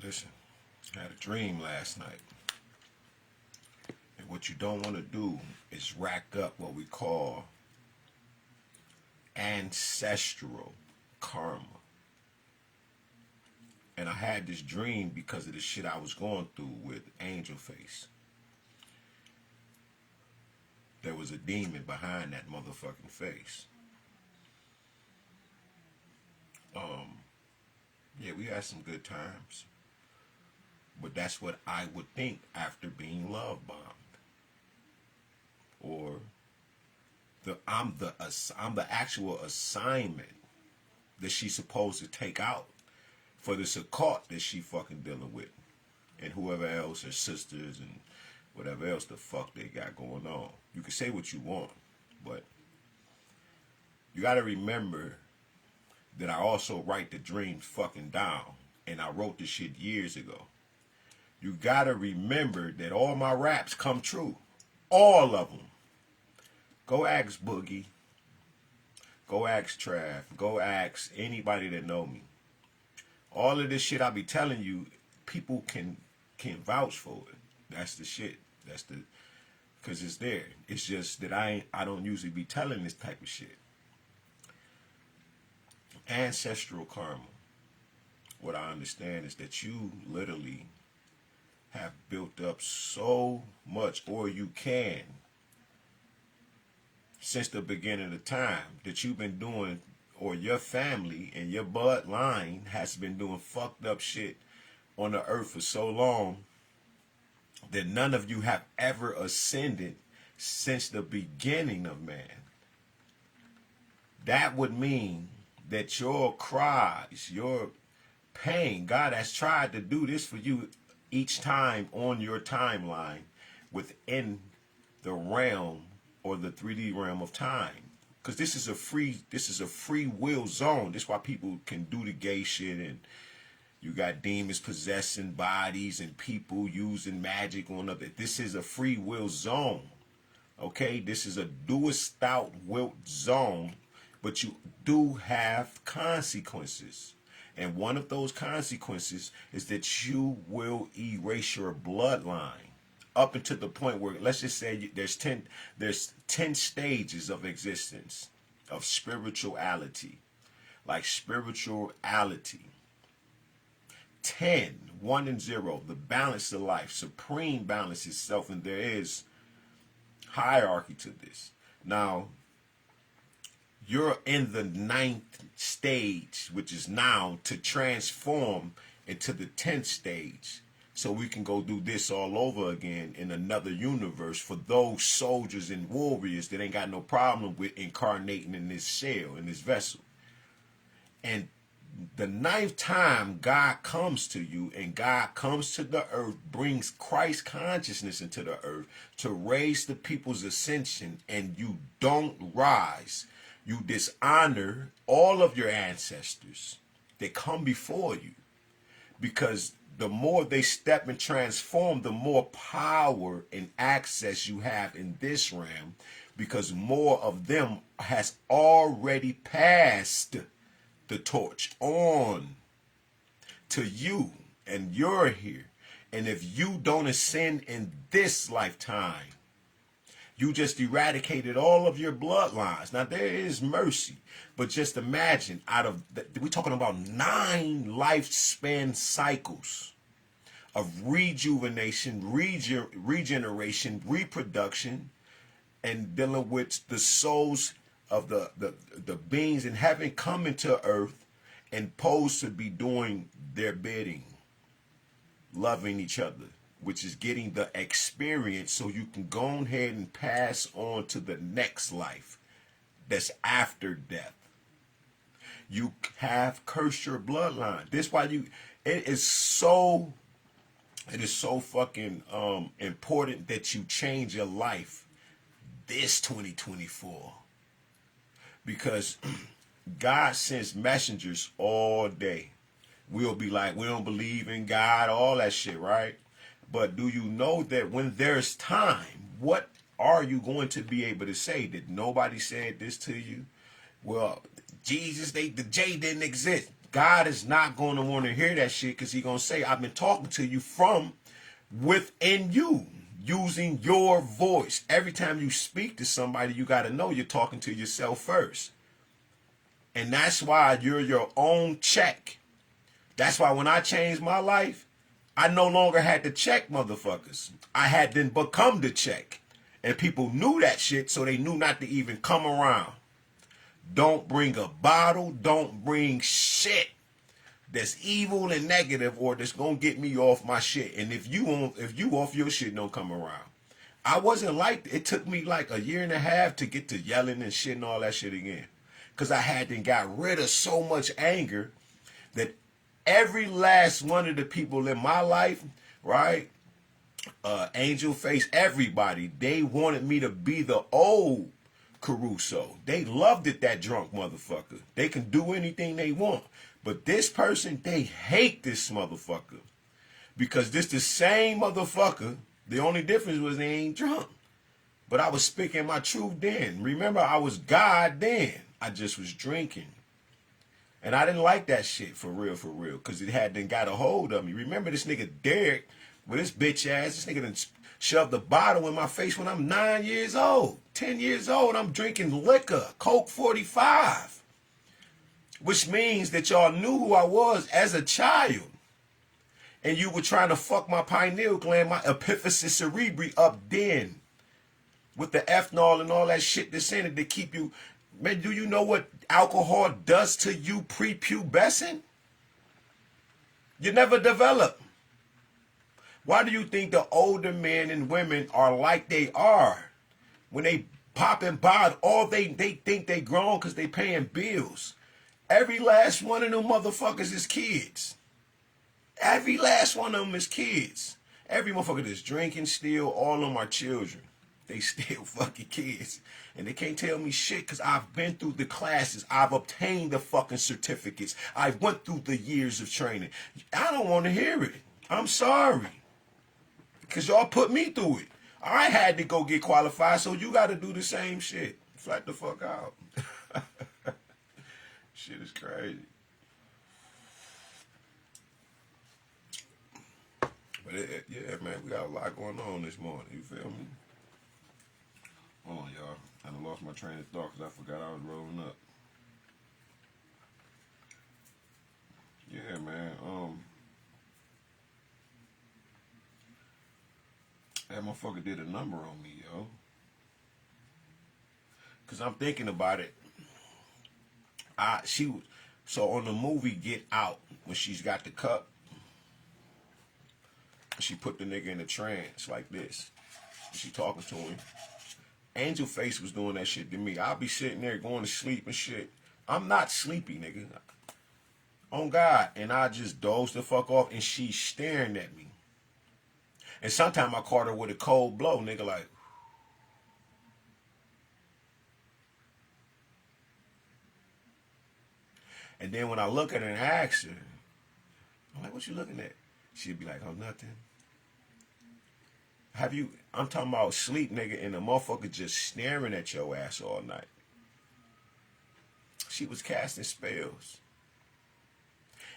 Listen, I had a dream last night. And what you don't want to do is rack up what we call ancestral karma. And I had this dream because of the shit I was going through with Angel Face. There was a demon behind that motherfucking face. Yeah, we had some good times. But that's what I would think after being love bombed. Or I'm the actual assignment that she's supposed to take out for this occult that she fucking dealing with, and whoever else, her sisters and whatever else the fuck they got going on. You can say what you want, but you got to remember that I also write the dreams fucking down, and I wrote this shit years ago. You got to remember that all my raps come true, all of them. Go ask Boogie. Go ask Trav. Go ask anybody that know me. All of this shit I be telling you, people can vouch for it. That's the shit. That's the, cause it's there. It's just that I don't usually be telling this type of shit. Ancestral karma. What I understand is that you literally have built up so much, or you can, since the beginning of time, that you've been doing, or your family and your bloodline has been doing fucked up shit on the earth for so long that none of you have ever ascended since the beginning of man. That would mean that your cries, your pain, God has tried to do this for you each time on your timeline within the realm or the 3D realm of time. Because this is a free will zone. This is why people can do the gay shit, and you got demons possessing bodies and people using magic on other. This is a free will zone. Okay? This is a doest thou wilt zone, but you do have consequences. And one of those consequences is that you will erase your bloodline up until the point where, let's just say there's 10 stages of existence of spirituality. Like spirituality. 10, 1 and 0, the balance of life, supreme balance itself, and there is hierarchy to this. Now, you're in the 9th stage, which is now to transform into the 10th stage. So we can go do this all over again in another universe for those soldiers and warriors that ain't got no problem with incarnating in this shell, in this vessel. And the 9th time God comes to you, and God comes to the earth, brings Christ consciousness into the earth to raise the people's ascension, and you don't rise. You dishonor all of your ancestors that come before you, because the more they step and transform, the more power and access you have in this realm, because more of them has already passed the torch on to you, and you're here. And if you don't ascend in this lifetime, you just eradicated all of your bloodlines. Now, there is mercy, but just imagine, we're talking about 9 lifespan cycles of rejuvenation, regeneration, reproduction, and dealing with the souls of the beings in heaven coming to earth and supposed to be doing their bidding, loving each other, which is getting the experience so you can go ahead and pass on to the next life that's after death. You have cursed your bloodline. This why it is so fucking important that you change your life this 2024. Because God sends messengers all day. We'll be like, we don't believe in God, all that shit, right? But do you know that when there's time, what are you going to be able to say? Did nobody said this to you? Well, Jesus, the J didn't exist. God is not going to want to hear that shit because He's going to say, I've been talking to you from within you, using your voice. Every time you speak to somebody, you got to know you're talking to yourself first. And that's why you're your own check. That's why when I changed my life, I no longer had to check motherfuckers. I had then become the check. And people knew that shit, so they knew not to even come around. Don't bring a bottle. Don't bring shit that's evil and negative or that's gonna get me off my shit. And if you off your shit, don't come around. I wasn't like, it took me like a year and a half to get to yelling and shit and all that shit again. Because I had then got rid of so much anger that every last one of the people in my life, right? Angel Face, everybody, they wanted me to be the old Caruso. They loved it, that drunk motherfucker. They can do anything they want. But this person, they hate this motherfucker. Because this the same motherfucker. The only difference was they ain't drunk. But I was speaking my truth then. Remember, I was God then. I just was drinking. And I didn't like that shit for real, because it had then got a hold of me. Remember this nigga Derek with his bitch ass. This nigga done shoved the bottle in my face when I'm 9 years old. 10 years old, I'm drinking liquor, Coke 45. Which means that y'all knew who I was as a child. And you were trying to fuck my pineal gland, my epiphysis cerebri up then. With the ethanol and all that shit that's in it to keep you. Man, do you know what alcohol does to you prepubescent? You never develop. Why do you think the older men and women are like they are? When they pop and bod, all they think they grown because they paying bills. Every last one of them motherfuckers is kids. Every last one of them is kids. Every motherfucker that's drinking still, all of them are children. They still fucking kids. And they can't tell me shit because I've been through the classes. I've obtained the fucking certificates. I went through the years of training. I don't want to hear it. I'm sorry. Because y'all put me through it. I had to go get qualified, so you got to do the same shit. Flat the fuck out. Shit is crazy. But yeah, man, we got a lot going on this morning. You feel me? Hold on, y'all. I done lost my train of thought because I forgot I was rolling up. Yeah, man. That motherfucker did a number on me, yo. Cause I'm thinking about it. So on the movie Get Out, when she's got the cup, she put the nigga in a trance like this. She talking to him. Angel Face was doing that shit to me. I'll be sitting there going to sleep and shit. I'm not sleepy, nigga. On God. And I just doze the fuck off and she's staring at me. And sometimes I caught her with a cold blow, nigga, like. And then when I look at her and ask her, I'm like, what you looking at? She'd be like, oh, nothing. I'm talking about sleep, nigga, and the motherfucker just staring at your ass all night. She was casting spells.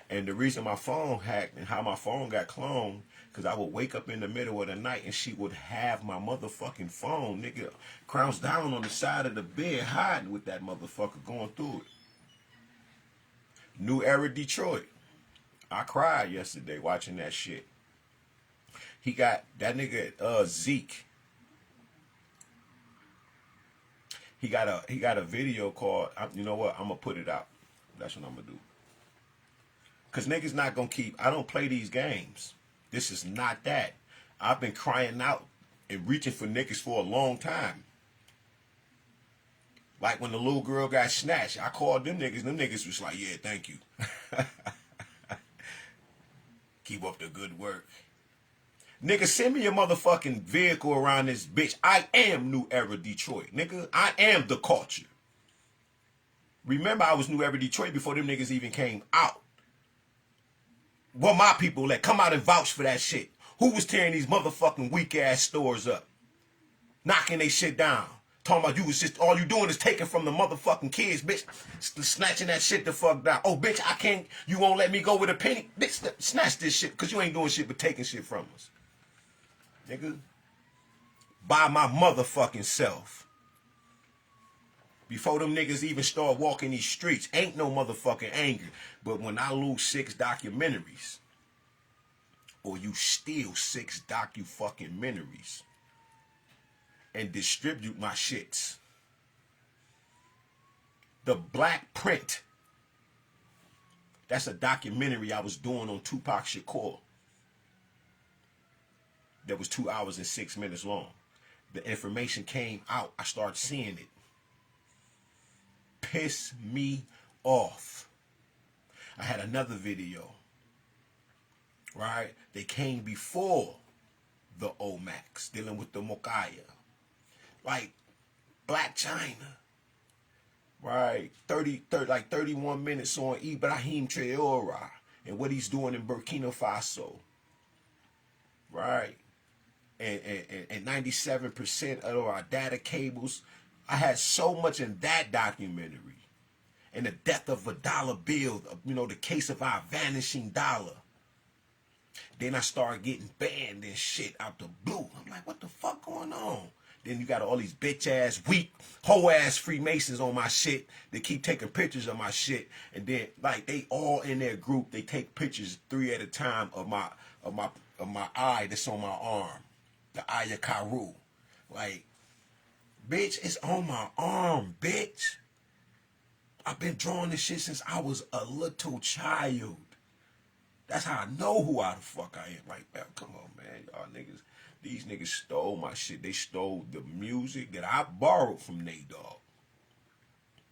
And the reason my phone hacked and how my phone got cloned, because I would wake up in the middle of the night and she would have my motherfucking phone, nigga, crouched down on the side of the bed, hiding with that motherfucker going through it. New Era Detroit. I cried yesterday watching that shit. He got that nigga Zeke. He got a video called. You know what? I'm gonna put it out. That's what I'm gonna do. Cause niggas not gonna keep. I don't play these games. This is not that. I've been crying out and reaching for niggas for a long time. Like when the little girl got snatched, I called them niggas. Them niggas was like, yeah, thank you. Keep up the good work. Nigga, send me a motherfucking vehicle around this bitch. I am New Era Detroit. Nigga, I am the culture. Remember, I was New Era Detroit before them niggas even came out. Well, my people that come out and vouch for that shit. Who was tearing these motherfucking weak ass stores up? Knocking they shit down. Talking about you was just, all you doing is taking from the motherfucking kids, bitch. Snatching that shit the fuck down. Oh, bitch, I can't, you won't let me go with a penny? Bitch, snatch this shit, because you ain't doing shit but taking shit from us. Nigga. By my motherfucking self. Before them niggas even start walking these streets, ain't no motherfucking anger. But when I lose 6 documentaries, or you steal 6 docu-fucking-mentaries, and distribute my shits. The Black Print. That's a documentary I was doing on Tupac Shakur. That was 2 hours and 6 minutes long. The information came out. I started seeing it. Piss me off. I had another video. Right? They came before the Omax, dealing with the Mokaya. Like Black China. Right? 31 minutes on Ibrahim Traore and what he's doing in Burkina Faso. Right? And 97% of our data cables. I had so much in that documentary. And the death of a dollar bill, you know, the case of our vanishing dollar. Then I started getting banned and shit out the blue. I'm like, what the fuck going on? Then you got all these bitch ass, weak, hoe ass Freemasons on my shit. They keep taking pictures of my shit. And then like they all in their group, they take pictures 3 at a time of my eye that's on my arm. The Aya Karu. Like, bitch, it's on my arm, bitch. I've been drawing this shit since I was a little child. That's how I know who I the fuck I am. Like, man, come on, man. Y'all niggas, these niggas stole my shit. They stole the music that I borrowed from Nate Dogg.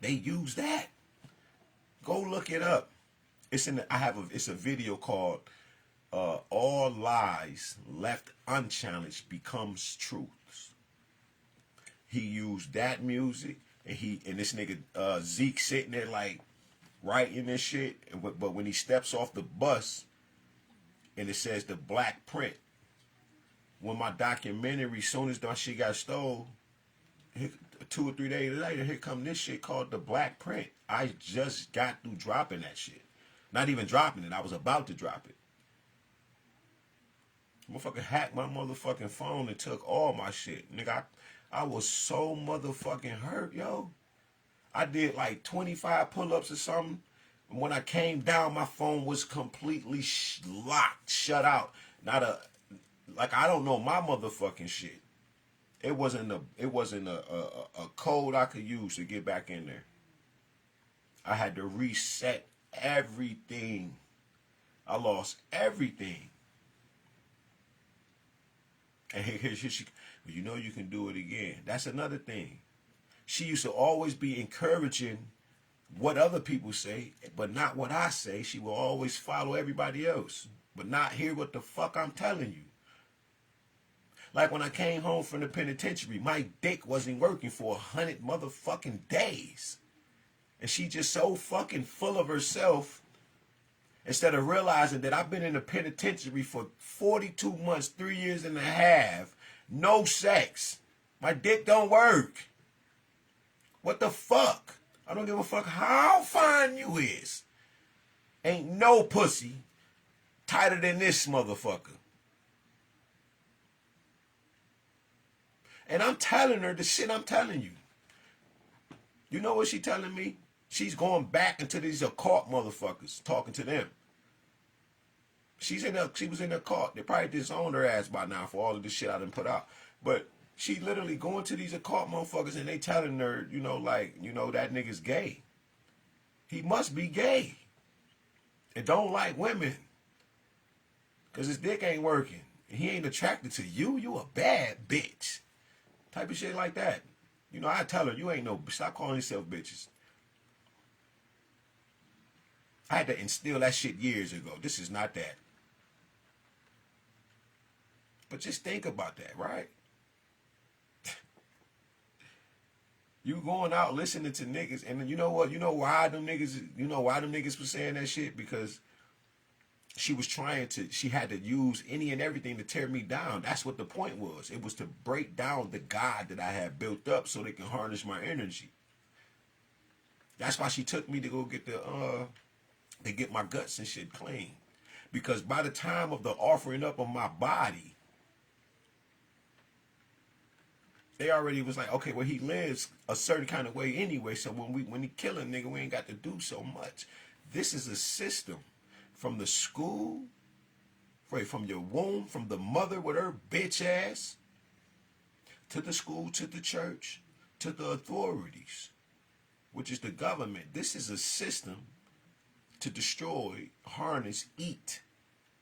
They used that. Go look it up. It's it's a video called All Lies Left Unchallenged Becomes Truths. He used that music, and this nigga Zeke sitting there like writing this shit, but when he steps off the bus and it says the Black Print, when my documentary, soon as that shit got stole, 2 or 3 days later, here come this shit called the Black Print. I just got through dropping that shit. Not even dropping it, I was about to drop it. Motherfucker hacked my motherfucking phone and took all my shit. Nigga, I was so motherfucking hurt, yo. I did like 25 pull-ups or something. And when I came down, my phone was completely locked, shut out. I don't know my motherfucking shit. It wasn't a code I could use to get back in there. I had to reset everything. I lost everything. And here she, well, you know you can do it again. That's another thing. She used to always be encouraging what other people say, but not what I say. She will always follow everybody else, but not hear what the fuck I'm telling you. Like when I came home from the penitentiary, my dick wasn't working for 100 motherfucking days. And she just so fucking full of herself, instead of realizing that I've been in the penitentiary for 42 months, 3 years and a half, no sex. My dick don't work. What the fuck? I don't give a fuck how fine you is. Ain't no pussy tighter than this motherfucker. And I'm telling her the shit I'm telling you. You know what she telling me? She's going back into these occult motherfuckers, talking to them. She was in the cult. They probably disowned her ass by now for all of this shit I done put out. But she literally going to these occult motherfuckers and they telling her, that nigga's gay. He must be gay. And don't like women. Because his dick ain't working. And he ain't attracted to you. You a bad bitch. Type of shit like that. I tell her, you ain't no, stop calling yourself bitches. I had to instill that shit years ago. This is not that. But just think about that, right? You going out listening to niggas, and you know what? You know why them niggas was saying that shit? Because she was trying to, she had to use any and everything to tear me down. That's what the point was. It was to break down the God that I had built up so they can harness my energy. That's why she took me to go get to get my guts and shit clean. Because by the time of the offering up of my body, they already was like, okay, well, he lives a certain kind of way anyway. So when he kill a nigga, we ain't got to do so much. This is a system from the school, right, from your womb, from the mother with her bitch ass, to the school, to the church, to the authorities, which is the government. This is a system to destroy, harness, eat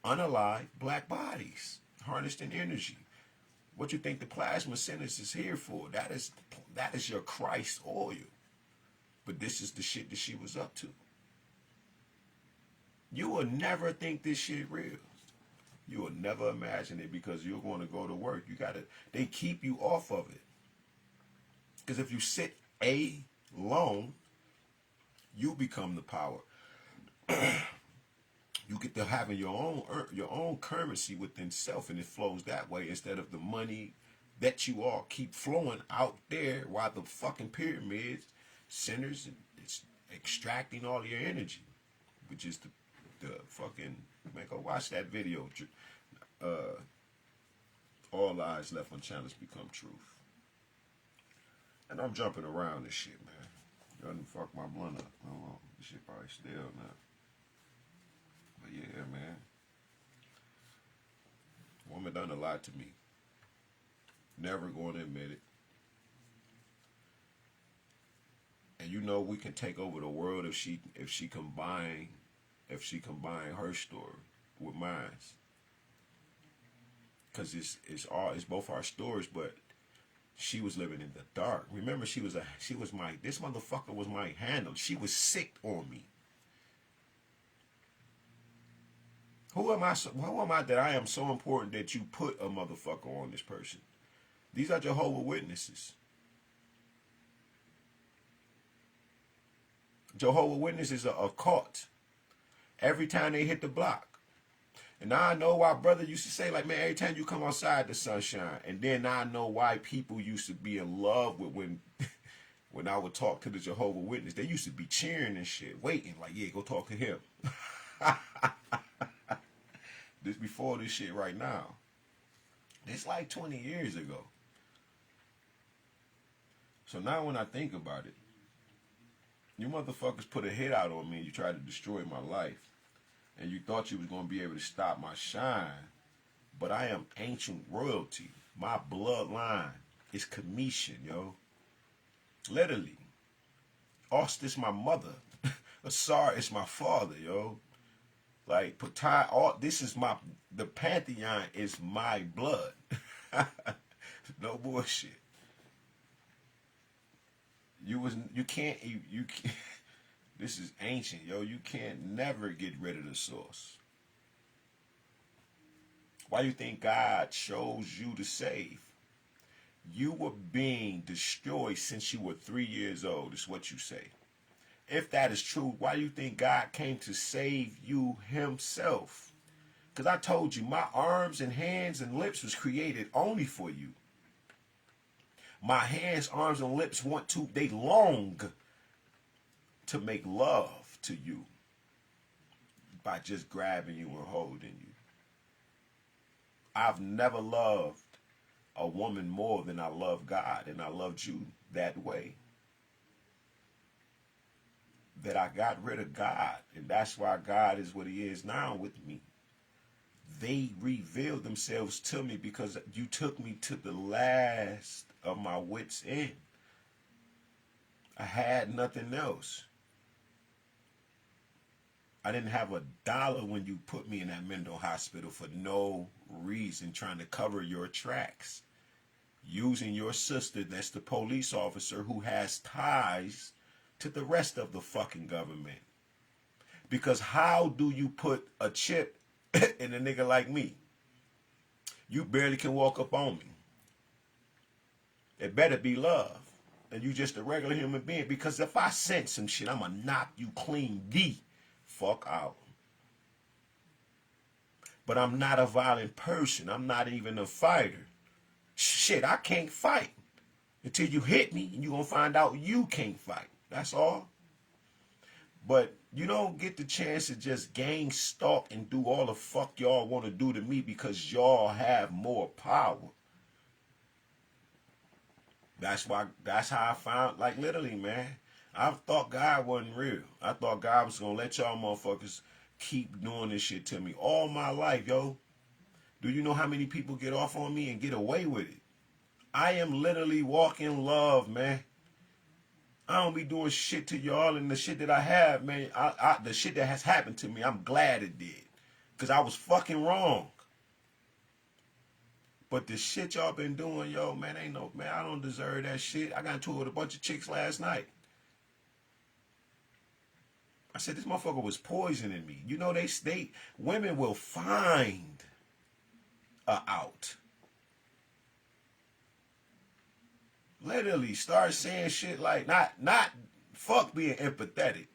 unalive black bodies, harnessed in energy. What you think the plasma centers is here for? That is your Christ oil. But this is the shit that she was up to. You will never think this shit real. You will never imagine it because you're going to go to work. They keep you off of it. Because if you sit alone, you become the power. You get to having your own currency within self, and it flows that way instead of the money that you all keep flowing out there while the fucking pyramids centers it's extracting all your energy, which is the fucking, man, go watch that video. All lies left unchallenged become truth. And I'm jumping around this shit, man. Y'all done fuck my blunt up. Hold on. This shit probably still now. But yeah, man. Woman done a lot to me. Never going to admit it. And you know we can take over the world if she combine her story with mine. Cause it's both our stories, but she was living in the dark. Remember, this motherfucker was my handle. She was sick on me. Who am I that I am so important that you put a motherfucker on this person? These are Jehovah's Witnesses. Jehovah's Witnesses are a cult. Every time they hit the block. And now I know why brother used to say, like, man, every time you come outside, the sunshine. And then now I know why people used to be in love with when I would talk to the Jehovah's Witness. They used to be cheering and shit, waiting, like, yeah, go talk to him. This before this shit right now. It's like 20 years ago. So now when I think about it, you motherfuckers put a hit out on me and you tried to destroy my life. And you thought you was going to be able to stop my shine. But I am ancient royalty. My bloodline is Commission, yo. Literally. Ost is my mother. Asar is my father, yo. Like, this is the Pantheon is my blood. No bullshit. You can't, this is ancient, yo. You can't never get rid of the source. Why do you think God chose you to save? You were being destroyed since you were 3 years old, is what you say. If that is true, why do you think God came to save you himself? Because I told you, my arms and hands and lips was created only for you. My hands, arms, and lips they long to make love to you by just grabbing you and holding you. I've never loved a woman more than I love God, and I loved you that way. That I got rid of God, and that's why God is what he is now with me. They revealed themselves to me because you took me to the last of my wits' end. I had nothing else. I didn't have $1 when you put me in that mental hospital for no reason, trying to cover your tracks. Using your sister, that's the police officer who has ties to the rest of the fucking government. Because how do you put a chip in a nigga like me? You barely can walk up on me. It better be love. And you just a regular human being. Because if I sense some shit, I'ma knock you clean the fuck out. But I'm not a violent person. I'm not even a fighter. Shit, I can't fight until you hit me, and you're going to find out you can't fight. That's all. But you don't get the chance to just gang stalk and do all the fuck y'all want to do to me because y'all have more power. That's how I found, like, literally, man. I thought God wasn't real. I thought God was going to let y'all motherfuckers keep doing this shit to me all my life, yo. Do you know how many people get off on me and get away with it? I am literally walking love, man. I don't be doing shit to y'all, and the shit that I have, man, the shit that has happened to me, I'm glad it did. Because I was fucking wrong. But the shit y'all been doing, yo, man, I don't deserve that shit. I got into it with a bunch of chicks last night. I said, this motherfucker was poisoning me. You know, women will find a out. Literally start saying shit like, not fuck being empathetic.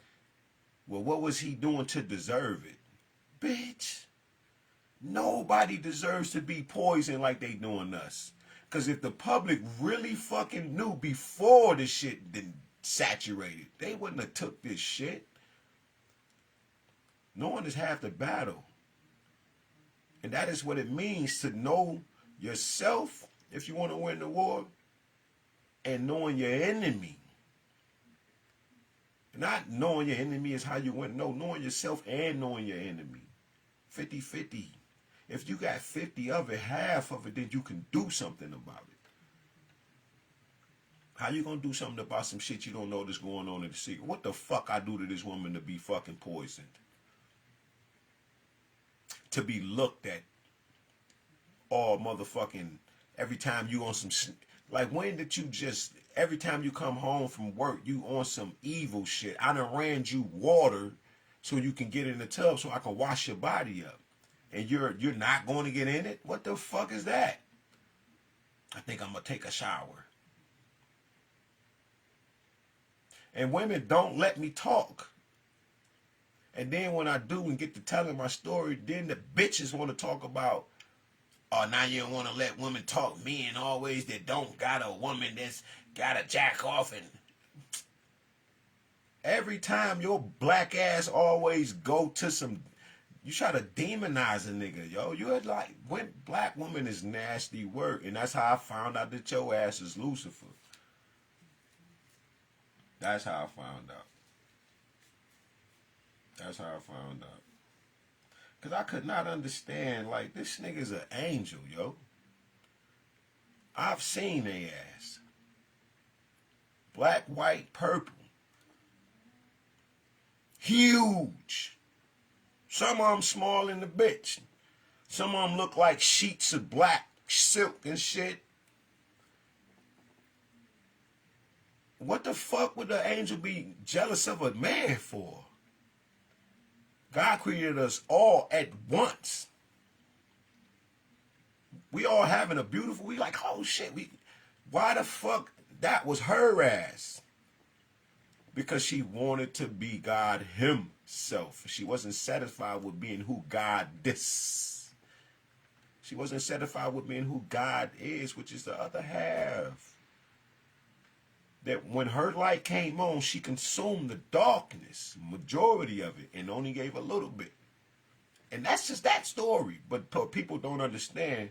Well, what was he doing to deserve it? Bitch. Nobody deserves to be poisoned like they doing us. Because if the public really fucking knew before this shit been saturated, they wouldn't have took this shit. Knowing is half the battle. And that is what it means to know yourself if you want to win the war, and knowing your enemy. Not knowing your enemy is how you win. No, knowing yourself and knowing your enemy. 50-50. If you got 50 of it, half of it, then you can do something about it. How you gonna do something about some shit you don't know that's going on in the secret? What the fuck I do to this woman to be fucking poisoned? To be looked at all motherfucking every time you on some like, when did you just every time you come home from work you on some evil shit? I done ran you water so you can get in the tub so I can wash your body up, and you're not going to get in it? What the fuck is that? I think I'm gonna take a shower. And women don't let me talk. And then when I do and get to telling my story, then the bitches want to talk about, oh, now you don't want to let women talk. Men always that don't got a woman that's got to jack off. And every time your black ass always go to some, you try to demonize a nigga, yo. You're like, when black woman is nasty work. And that's how I found out that your ass is Lucifer. That's how I found out. That's how I found out. Because I could not understand, like, this nigga's an angel, yo. I've seen they ass. Black, white, purple. Huge. Some of them small in the bitch. Some of them look like sheets of black silk and shit. What the fuck would the angel be jealous of a man for? God created us all at once. We all having a beautiful, we like, oh shit, why the fuck that was her ass? Because she wanted to be God himself. She wasn't satisfied with being who God is. She wasn't satisfied with being who God is, which is the other half. That when her light came on, she consumed the darkness, majority of it, and only gave a little bit. And that's just that story. But people don't understand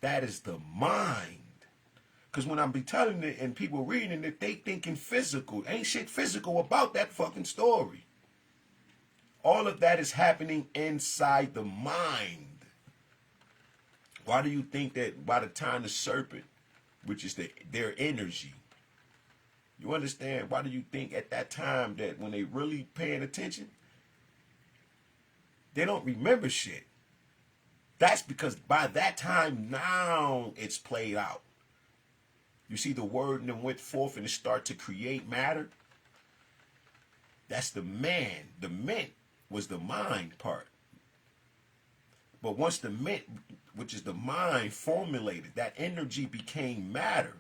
that is the mind. Because when I be telling it and people reading it, they thinking physical. Ain't shit physical about that fucking story. All of that is happening inside the mind. Why do you think that by the time the serpent, which is their energy, you understand, why do you think at that time that when they really paying attention, they don't remember shit? That's because by that time now it's played out. You see the word and then went forth and it start to create matter. That's the man. The ment was the mind part. But once the ment, which is the mind, formulated, that energy became matter.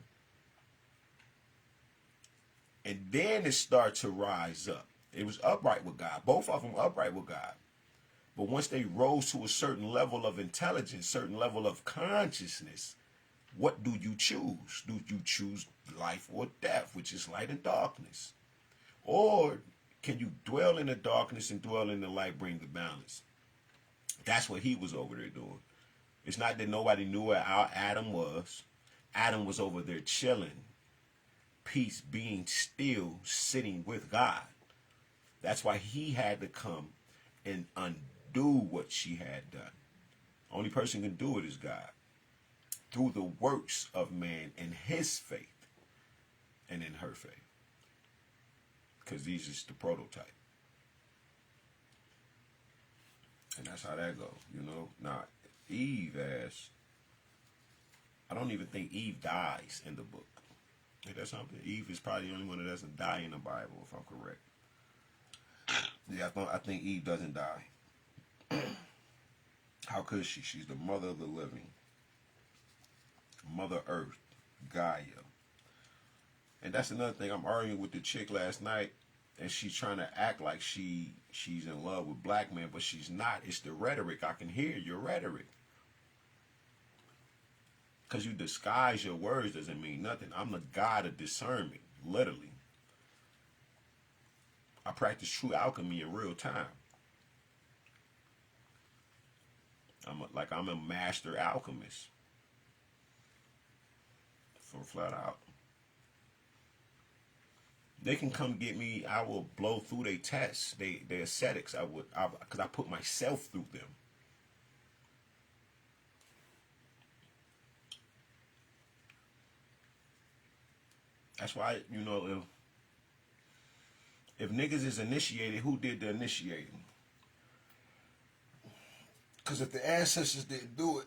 And then it started to rise up. It was upright with God. Both of them upright with God. But once they rose to a certain level of intelligence, certain level of consciousness, what do you choose? Do you choose life or death, which is light and darkness? Or can you dwell in the darkness and dwell in the light, bring the balance? That's what he was over there doing. It's not that nobody knew where our Adam was. Adam was over there chilling, peace, being still, sitting with God. That's why he had to come and undo what she had done. Only person can do it is God. Through the works of man in his faith and in her faith. Because these is the prototype. And that's how that goes, you know. Now, Eve I don't even think Eve dies in the book. Ain't that something? Eve is probably the only one that doesn't die in the Bible, if I'm correct. Yeah, I think Eve doesn't die. How could she? She's the mother of the living. Mother Earth, Gaia. And that's another thing. I'm arguing with the chick last night, and she's trying to act like she's in love with black men, but she's not. It's the rhetoric. I can hear your rhetoric. Because you disguise your words doesn't mean nothing. I'm the God of discernment, literally. I practice true alchemy in real time. I'm a master alchemist. For flat out. They can come get me. I will blow through their tests, their aesthetics. Because I put myself through them. That's why, you know, if niggas is initiated, who did the initiating? Because if the ancestors didn't do it,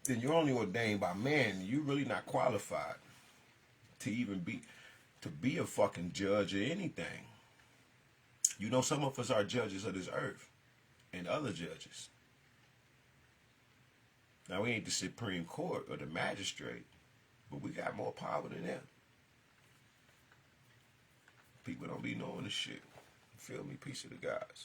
then you're only ordained by man. You're really not qualified to even be a fucking judge or anything. You know, some of us are judges of this earth and other judges. Now, we ain't the Supreme Court or the magistrate, but we got more power than them. People don't be knowing this shit. Feel me? Peace of the gods.